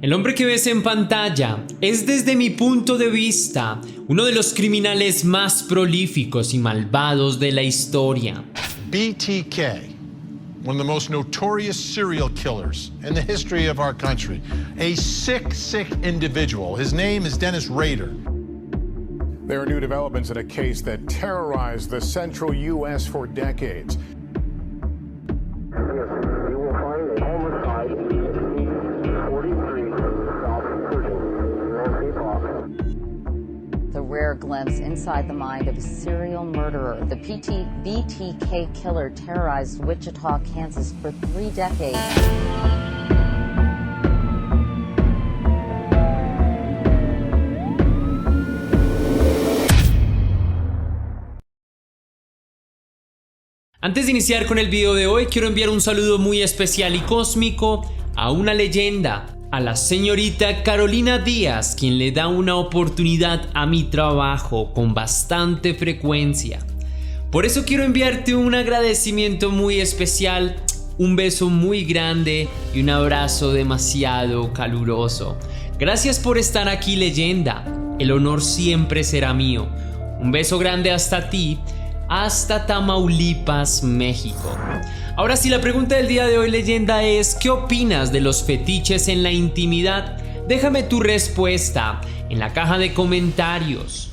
El hombre que ves en pantalla es, desde mi punto de vista, uno de los criminales más prolíficos y malvados de la historia. BTK, one of the most notorious serial killers in the history of our country. A sick individual. His name is Dennis Rader. There are new developments in a case that terrorized the central U.S. for decades. You will find a homicide at 43 South 13, Nancy Park. The rare glimpse inside the mind of a serial murderer. The BTK killer terrorized Wichita, Kansas for 3 decades. Antes de iniciar con el video de hoy, quiero enviar un saludo muy especial y cósmico a una leyenda, a la señorita Carolina Díaz, quien le da una oportunidad a mi trabajo con bastante frecuencia. Por eso quiero enviarte un agradecimiento muy especial, un beso muy grande y un abrazo demasiado caluroso. Gracias por estar aquí, leyenda. El honor siempre será mío. Un beso grande hasta ti. Hasta Tamaulipas, México. Ahora sí, la pregunta del día de hoy, leyenda, es: ¿qué opinas de los fetiches en la intimidad? Déjame tu respuesta en la caja de comentarios.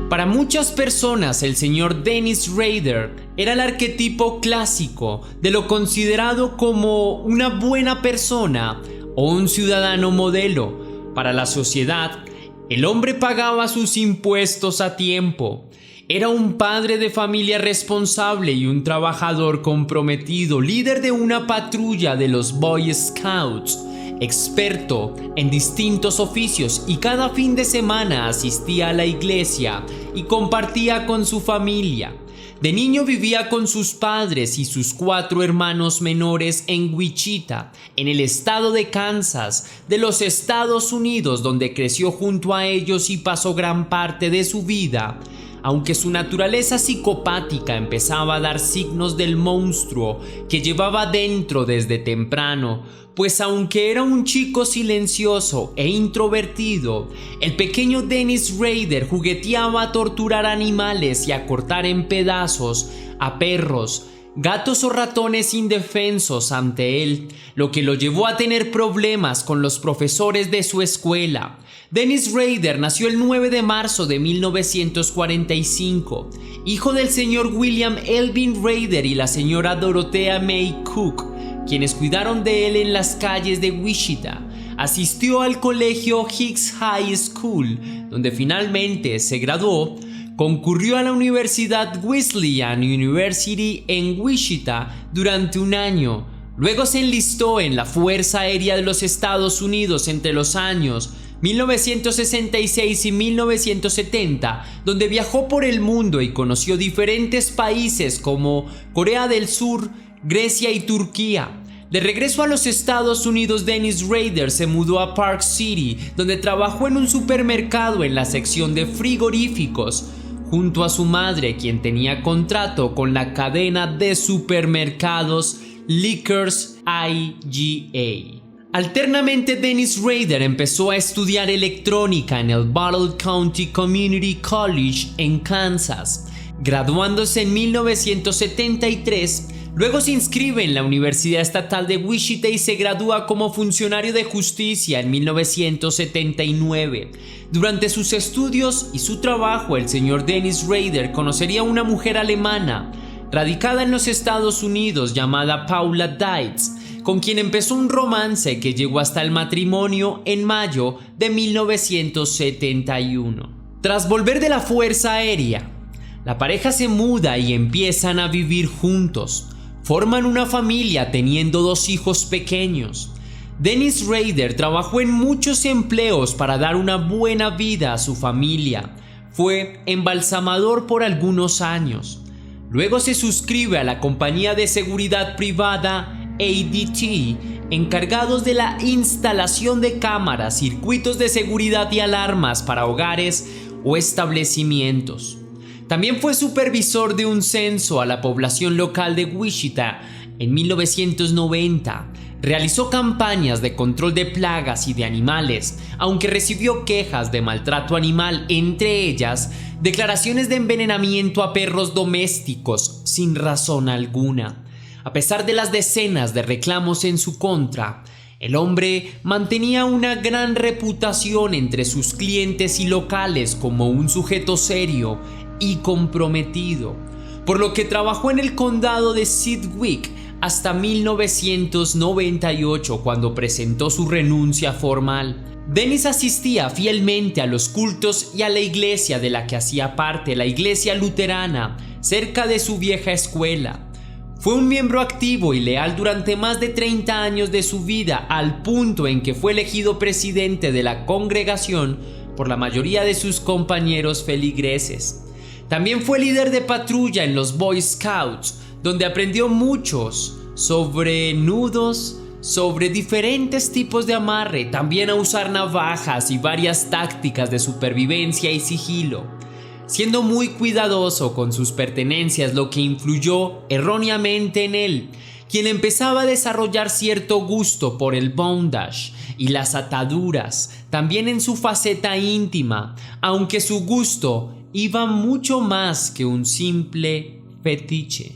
Para muchas personas, el señor Dennis Rader era el arquetipo clásico de lo considerado como una buena persona o un ciudadano modelo. Para la sociedad, el hombre pagaba sus impuestos a tiempo. Era un padre de familia responsable y un trabajador comprometido, líder de una patrulla de los Boy Scouts, experto en distintos oficios, y cada fin de semana asistía a la iglesia y compartía con su familia. De niño vivía con sus padres y sus 4 hermanos menores en Wichita, en el estado de Kansas, de los Estados Unidos, donde creció junto a ellos y pasó gran parte de su vida. Aunque su naturaleza psicopática empezaba a dar signos del monstruo que llevaba dentro desde temprano, pues aunque era un chico silencioso e introvertido, el pequeño Dennis Rader jugueteaba a torturar animales y a cortar en pedazos a perros, gatos o ratones indefensos ante él, lo que lo llevó a tener problemas con los profesores de su escuela. Dennis Rader nació el 9 de marzo de 1945, hijo del señor William Elvin Rader y la señora Dorothea May Cook, quienes cuidaron de él en las calles de Wichita. Asistió al colegio Hicks High School, donde finalmente se graduó. Concurrió a la Universidad Wesleyan University en Wichita durante un año. Luego se enlistó en la Fuerza Aérea de los Estados Unidos entre los años 1966 y 1970, donde viajó por el mundo y conoció diferentes países como Corea del Sur, Grecia y Turquía. De regreso a los Estados Unidos, Dennis Rader se mudó a Park City, donde trabajó en un supermercado en la sección de frigoríficos, junto a su madre, quien tenía contrato con la cadena de supermercados Liquors IGA. Alternamente, Dennis Rader empezó a estudiar electrónica en el Battle County Community College en Kansas, graduándose en 1973. Luego se inscribe en la Universidad Estatal de Wichita y se gradúa como funcionario de justicia en 1979. Durante sus estudios y su trabajo, el señor Dennis Rader conocería a una mujer alemana radicada en los Estados Unidos llamada Paula Dietz, con quien empezó un romance que llegó hasta el matrimonio en mayo de 1971. Tras volver de la Fuerza Aérea, la pareja se muda y empiezan a vivir juntos. Forman una familia teniendo 2 hijos pequeños. Dennis Rader trabajó en muchos empleos para dar una buena vida a su familia. Fue embalsamador por algunos años. Luego se suscribe a la compañía de seguridad privada ADT, encargados de la instalación de cámaras, circuitos de seguridad y alarmas para hogares o establecimientos. También fue supervisor de un censo a la población local de Wichita en 1990. Realizó campañas de control de plagas y de animales, aunque recibió quejas de maltrato animal, entre ellas declaraciones de envenenamiento a perros domésticos sin razón alguna. A pesar de las decenas de reclamos en su contra, el hombre mantenía una gran reputación entre sus clientes y locales como un sujeto serio y comprometido, por lo que trabajó en el condado de Sedgwick hasta 1998, cuando presentó su renuncia formal. Dennis asistía fielmente a los cultos y a la iglesia de la que hacía parte, la iglesia luterana, cerca de su vieja escuela. Fue un miembro activo y leal durante más de 30 años de su vida, al punto en que fue elegido presidente de la congregación por la mayoría de sus compañeros feligreses. También fue líder de patrulla en los Boy Scouts, donde aprendió muchos sobre nudos, sobre diferentes tipos de amarre, también a usar navajas y varias tácticas de supervivencia y sigilo, siendo muy cuidadoso con sus pertenencias, lo que influyó erróneamente en él, quien empezaba a desarrollar cierto gusto por el bondage y las ataduras, también en su faceta íntima, aunque su gusto iba mucho más que un simple fetiche.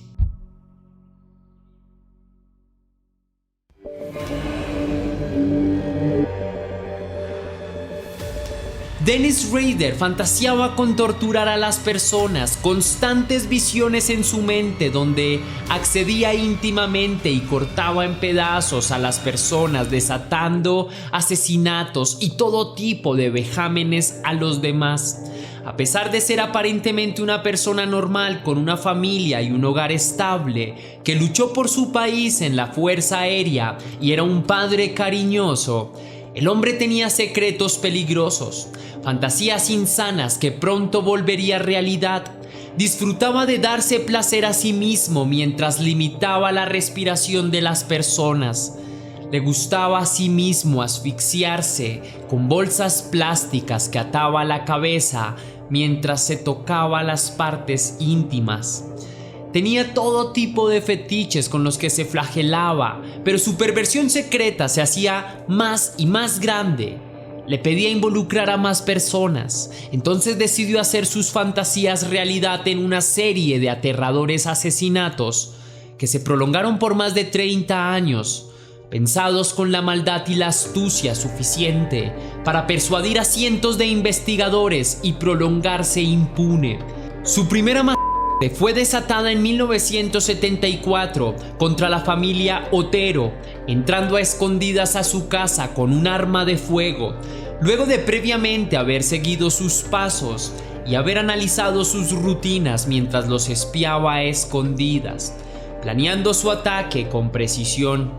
Dennis Rader fantaseaba con torturar a las personas, constantes visiones en su mente donde accedía íntimamente y cortaba en pedazos a las personas, desatando asesinatos y todo tipo de vejámenes a los demás. A pesar de ser aparentemente una persona normal con una familia y un hogar estable, que luchó por su país en la Fuerza Aérea y era un padre cariñoso, el hombre tenía secretos peligrosos, fantasías insanas que pronto volvería realidad. Disfrutaba de darse placer a sí mismo mientras limitaba la respiración de las personas. Le gustaba a sí mismo asfixiarse con bolsas plásticas que ataba a la cabeza mientras se tocaba las partes íntimas. Tenía todo tipo de fetiches con los que se flagelaba, pero su perversión secreta se hacía más y más grande. Le pedía involucrar a más personas, entonces decidió hacer sus fantasías realidad en una serie de aterradores asesinatos que se prolongaron por más de 30 años, pensados con la maldad y la astucia suficiente para persuadir a cientos de investigadores y prolongarse impune. Su primera fue desatada en 1974 contra la familia Otero, entrando a escondidas a su casa con un arma de fuego, luego de previamente haber seguido sus pasos y haber analizado sus rutinas mientras los espiaba a escondidas, planeando su ataque con precisión.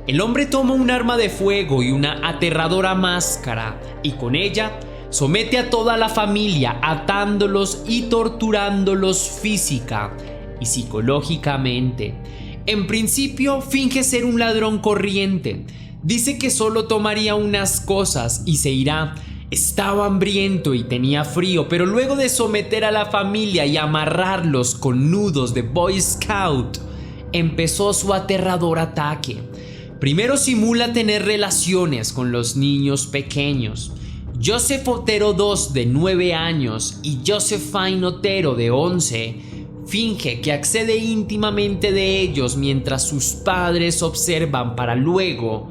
El hombre toma un arma de fuego y una aterradora máscara, y con ella somete a toda la familia, atándolos y torturándolos física y psicológicamente. En principio finge ser un ladrón corriente. Dice que solo tomaría unas cosas y se irá. Estaba hambriento y tenía frío, pero luego de someter a la familia y amarrarlos con nudos de Boy Scout, empezó su aterrador ataque. Primero simula tener relaciones con los niños pequeños. Joseph Otero II, de 9 años, y Josephine Otero, de 11, finge que accede íntimamente de ellos mientras sus padres observan para luego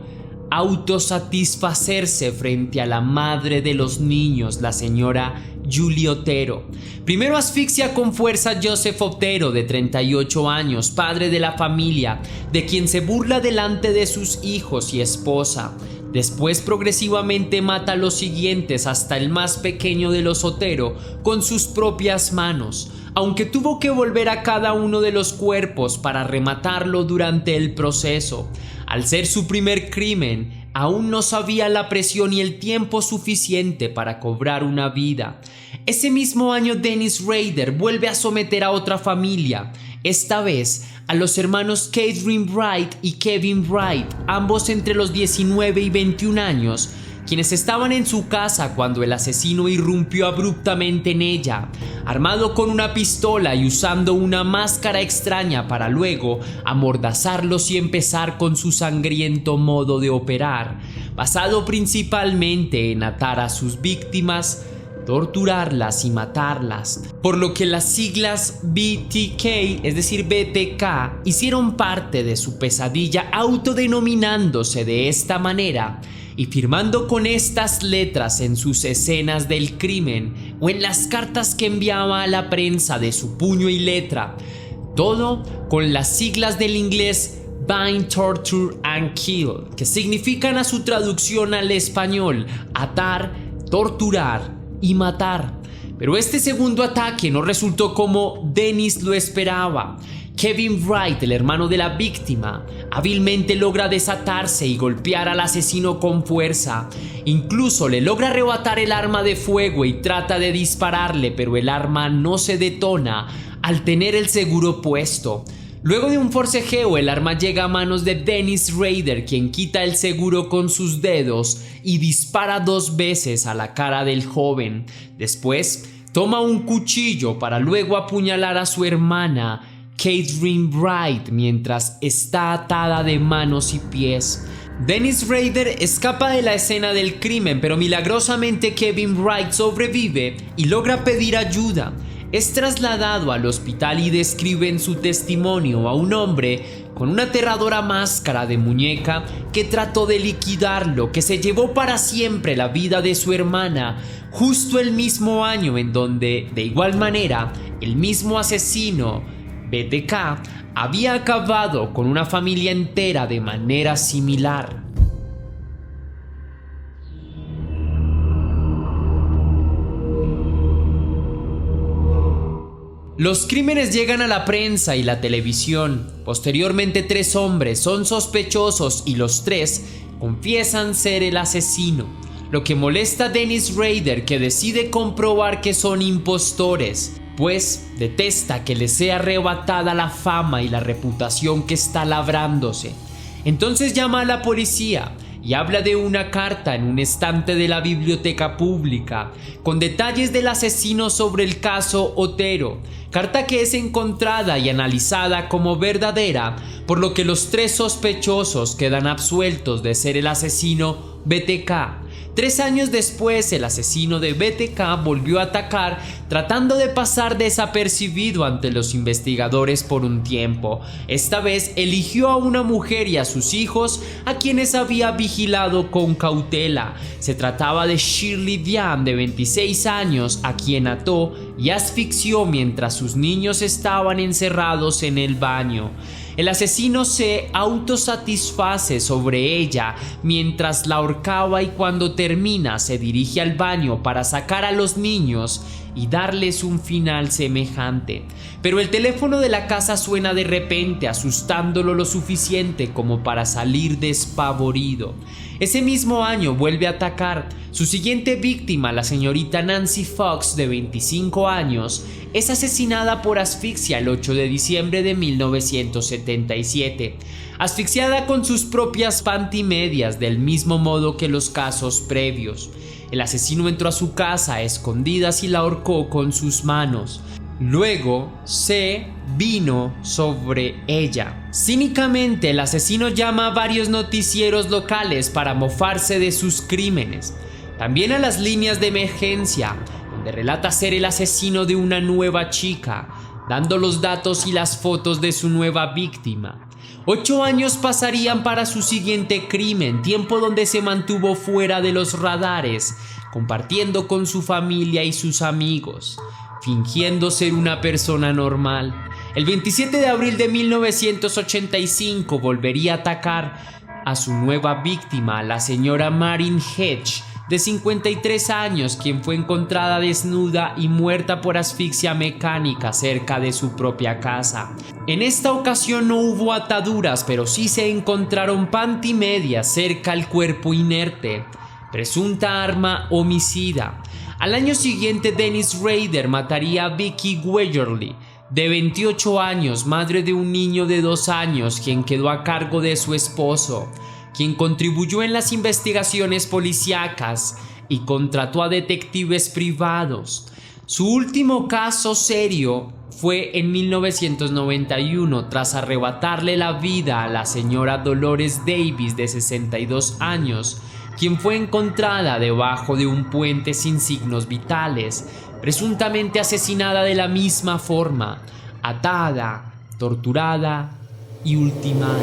autosatisfacerse frente a la madre de los niños, la señora Julie Otero. Primero asfixia con fuerza a Joseph Otero, de 38 años, padre de la familia, de quien se burla delante de sus hijos y esposa. Después progresivamente mata a los siguientes, hasta el más pequeño de los Otero, con sus propias manos, aunque tuvo que volver a cada uno de los cuerpos para rematarlo durante el proceso. Al ser su primer crimen, aún no sabía la presión y el tiempo suficiente para cobrar una vida. Ese mismo año, Dennis Rader vuelve a someter a otra familia, esta vez a los hermanos Catherine Wright y Kevin Wright, ambos entre los 19 y 21 años, quienes estaban en su casa cuando el asesino irrumpió abruptamente en ella, armado con una pistola y usando una máscara extraña para luego amordazarlos y empezar con su sangriento modo de operar, basado principalmente en atar a sus víctimas, torturarlas y matarlas, por lo que las siglas BTK, es decir BTK, hicieron parte de su pesadilla, autodenominándose de esta manera y firmando con estas letras en sus escenas del crimen o en las cartas que enviaba a la prensa de su puño y letra, todo con las siglas del inglés Bind, Torture and Kill, que significan a su traducción al español atar, torturar y matar. Pero este segundo ataque no resultó como Dennis lo esperaba. Kevin Wright, el hermano de la víctima, hábilmente logra desatarse y golpear al asesino con fuerza. Incluso le logra arrebatar el arma de fuego y trata de dispararle, pero el arma no se detona al tener el seguro puesto. Luego de un forcejeo, el arma llega a manos de Dennis Rader, quien quita el seguro con sus dedos y dispara 2 veces a la cara del joven. Después, toma un cuchillo para luego apuñalar a su hermana, Catherine Wright, mientras está atada de manos y pies. Dennis Rader escapa de la escena del crimen, pero milagrosamente Kevin Wright sobrevive y logra pedir ayuda. Es trasladado al hospital y describe en su testimonio a un hombre con una aterradora máscara de muñeca que trató de liquidarlo, que se llevó para siempre la vida de su hermana, justo el mismo año en donde, de igual manera, el mismo asesino, BTK, había acabado con una familia entera de manera similar. Los crímenes llegan a la prensa y la televisión. Posteriormente 3 hombres son sospechosos y los 3 confiesan ser el asesino, lo que molesta a Dennis Rader, que decide comprobar que son impostores, pues detesta que les sea arrebatada la fama y la reputación que está labrándose. Entonces llama a la policía y habla de una carta en un estante de la biblioteca pública con detalles del asesino sobre el caso Otero, carta que es encontrada y analizada como verdadera, por lo que los 3 sospechosos quedan absueltos de ser el asesino BTK. 3 años después, el asesino de BTK volvió a atacar, tratando de pasar desapercibido ante los investigadores por un tiempo. Esta vez eligió a una mujer y a sus hijos, a quienes había vigilado con cautela. Se trataba de Shirley Diane, de 26 años, a quien ató y asfixió mientras sus niños estaban encerrados en el baño. El asesino se autosatisface sobre ella mientras la ahorcaba y cuando termina se dirige al baño para sacar a los niños y darles un final semejante. Pero el teléfono de la casa suena de repente, asustándolo lo suficiente como para salir despavorido. Ese mismo año vuelve a atacar. Su siguiente víctima, la señorita Nancy Fox, de 25 años, es asesinada por asfixia el 8 de diciembre de 1977, asfixiada con sus propias pantimedias, del mismo modo que los casos previos. El asesino entró a su casa a escondidas y la ahorcó con sus manos. Luego se vino sobre ella. Cínicamente, el asesino llama a varios noticieros locales para mofarse de sus crímenes. También a las líneas de emergencia, donde relata ser el asesino de una nueva chica, dando los datos y las fotos de su nueva víctima. 8 años pasarían para su siguiente crimen, tiempo donde se mantuvo fuera de los radares, compartiendo con su familia y sus amigos, fingiendo ser una persona normal. El 27 de abril de 1985 volvería a atacar a su nueva víctima, la señora Marin Hedge, de 53 años, quien fue encontrada desnuda y muerta por asfixia mecánica cerca de su propia casa. En esta ocasión no hubo ataduras, pero sí se encontraron pantimedias cerca al cuerpo inerte. Presunta arma homicida. Al año siguiente, Dennis Rader mataría a Vicky Wegerly, de 28 años, madre de un niño de 2 años, quien quedó a cargo de su esposo. quien contribuyó en las investigaciones policíacas y contrató a detectives privados. Su último caso serio fue en 1991 tras arrebatarle la vida a la señora Dolores Davis de 62 años, quien fue encontrada debajo de un puente sin signos vitales, presuntamente asesinada de la misma forma, atada, torturada y ultimada.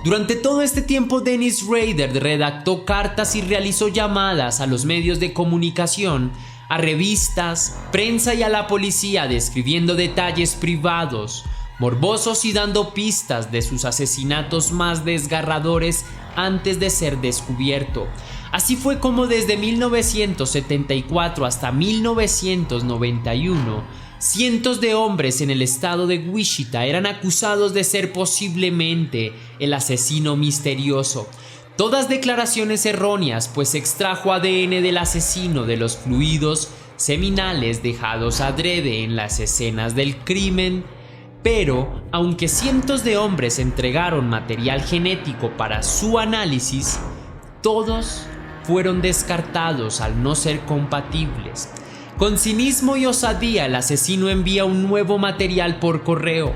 Durante todo este tiempo, Dennis Rader redactó cartas y realizó llamadas a los medios de comunicación, a revistas, prensa y a la policía, describiendo detalles privados, morbosos y dando pistas de sus asesinatos más desgarradores antes de ser descubierto. Así fue como desde 1974 hasta 1991, cientos de hombres en el estado de Wichita eran acusados de ser posiblemente el asesino misterioso. Todas declaraciones erróneas, pues extrajo ADN del asesino de los fluidos seminales dejados adrede en las escenas del crimen. Pero, aunque cientos de hombres entregaron material genético para su análisis, todos fueron descartados al no ser compatibles. Con cinismo y osadía, el asesino envía un nuevo material por correo,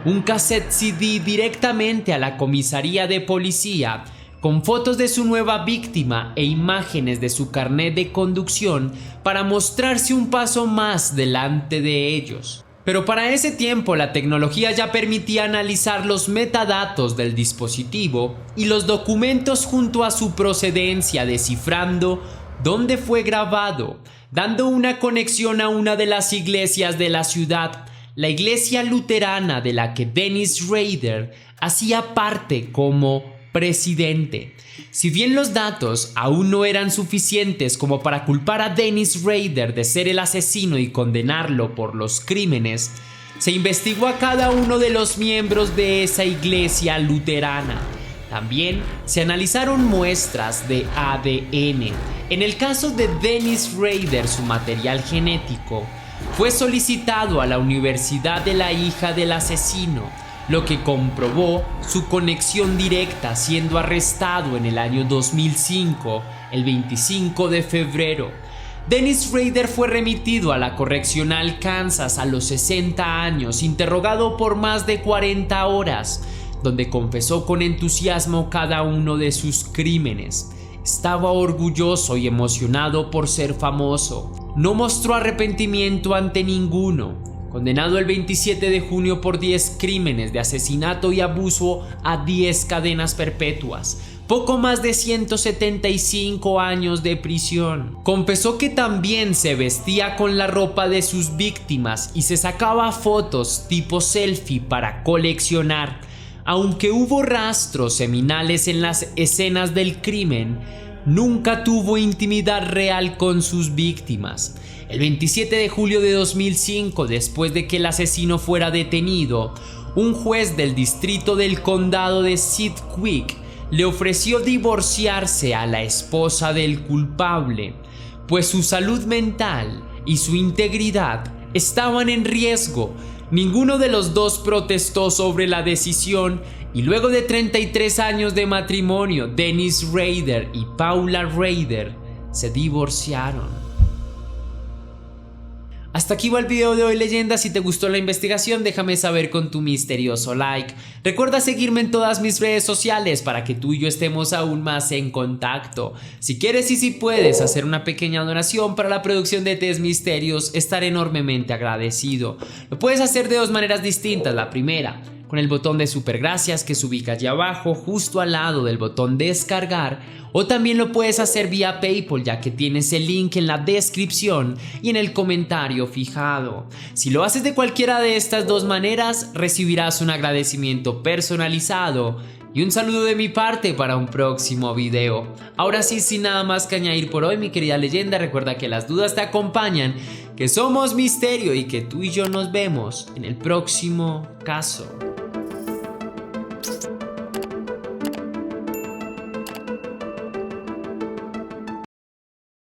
un cassette CD directamente a la comisaría de policía, con fotos de su nueva víctima e imágenes de su carnet de conducción para mostrarse un paso más delante de ellos. Pero para ese tiempo la tecnología ya permitía analizar los metadatos del dispositivo y los documentos junto a su procedencia, descifrando dónde fue grabado, dando una conexión a una de las iglesias de la ciudad, la iglesia luterana de la que Dennis Rader hacía parte como presidente. Si bien los datos aún no eran suficientes como para culpar a Dennis Rader de ser el asesino y condenarlo por los crímenes, se investigó a cada uno de los miembros de esa iglesia luterana. También se analizaron muestras de ADN. En el caso de Dennis Rader, su material genético fue solicitado a la universidad de la hija del asesino, lo que comprobó su conexión directa, siendo arrestado en el año 2005, el 25 de febrero. Dennis Rader fue remitido a la correccional Kansas a los 60 años, interrogado por más de 40 horas, donde confesó con entusiasmo cada uno de sus crímenes. Estaba orgulloso y emocionado por ser famoso. No mostró arrepentimiento ante ninguno. Condenado el 27 de junio por 10 crímenes de asesinato y abuso a 10 cadenas perpetuas, poco más de 175 años de prisión. Confesó que también se vestía con la ropa de sus víctimas y se sacaba fotos tipo selfie para coleccionar. Aunque hubo rastros seminales en las escenas del crimen, nunca tuvo intimidad real con sus víctimas. El 27 de julio de 2005, después de que el asesino fuera detenido, un juez del distrito del condado de Sedgwick le ofreció divorciarse a la esposa del culpable, pues su salud mental y su integridad estaban en riesgo. Ninguno de los dos protestó sobre la decisión y luego de 33 años de matrimonio, Dennis Rader y Paula Rader se divorciaron. Hasta aquí va el video de hoy, leyenda. Si te gustó la investigación, déjame saber con tu misterioso like. Recuerda seguirme en todas mis redes sociales para que tú y yo estemos aún más en contacto. Si quieres y si puedes hacer una pequeña donación para la producción de Test Misterios, estaré enormemente agradecido. Lo puedes hacer de dos maneras distintas. La primera, con el botón de super gracias que se ubica allí abajo, justo al lado del botón descargar, o también lo puedes hacer vía PayPal, ya que tienes el link en la descripción y en el comentario fijado. Si lo haces de cualquiera de estas dos maneras, recibirás un agradecimiento personalizado y un saludo de mi parte para un próximo video. Ahora sí, sin nada más que añadir por hoy, mi querida leyenda, recuerda que las dudas te acompañan, que somos misterio y que tú y yo nos vemos en el próximo caso.